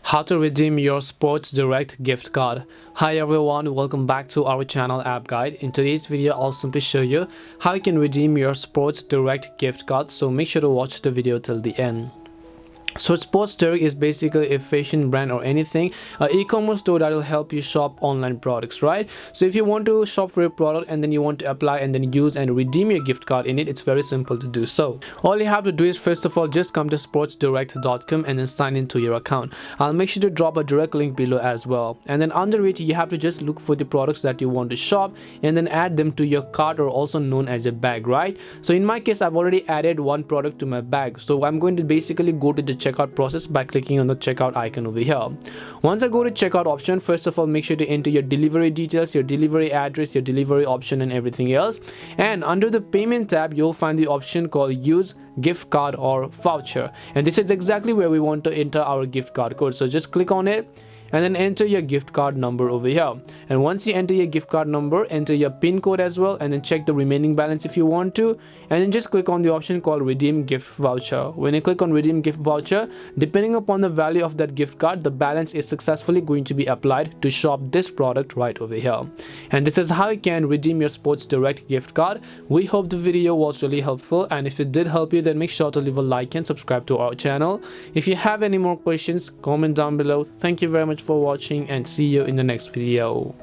How to redeem your Sports Direct gift card. Hi everyone, welcome back to our channel App Guide. In today's video, I'll simply show you how you can redeem your Sports Direct gift card, so make sure to watch the video till the end. So Sports Direct is basically a fashion brand or anything, an e-commerce store that will help you shop online products, right? So if you want to shop for a product and then you want to apply and then use and redeem your gift card in it, it's very simple to do so. All you have to do is, first of all, just come to sportsdirect.com and then sign into your account. I'll make sure to drop a direct link below as well. And then under it, you have to just look for the products that you want to shop and then add them to your cart, or also known as a bag, right? So in my case, I've already added one product to my bag. So I'm going to basically go to the checkout process by clicking on the checkout icon over here. Once I go to checkout option, first of all, make sure to enter your delivery details, your delivery address, your delivery option and everything else. And under the payment tab, you'll find the option called use gift card or voucher, and this is exactly where we want to enter our gift card code. So just click on it and then enter your gift card number over here. And once you enter your gift card number, enter your pin code as well, and then check the remaining balance if you want to, and then just click on the option called redeem gift voucher. When you click on redeem gift voucher, depending upon the value of that gift card, the balance is successfully going to be applied to shop this product right over here. And this is how you can redeem your Sports Direct gift card. We hope the video was really helpful, and if it did help you, then make sure to leave a like and subscribe to our channel. If you have any more questions, comment down below. Thank you very much for watching, and see you in the next video.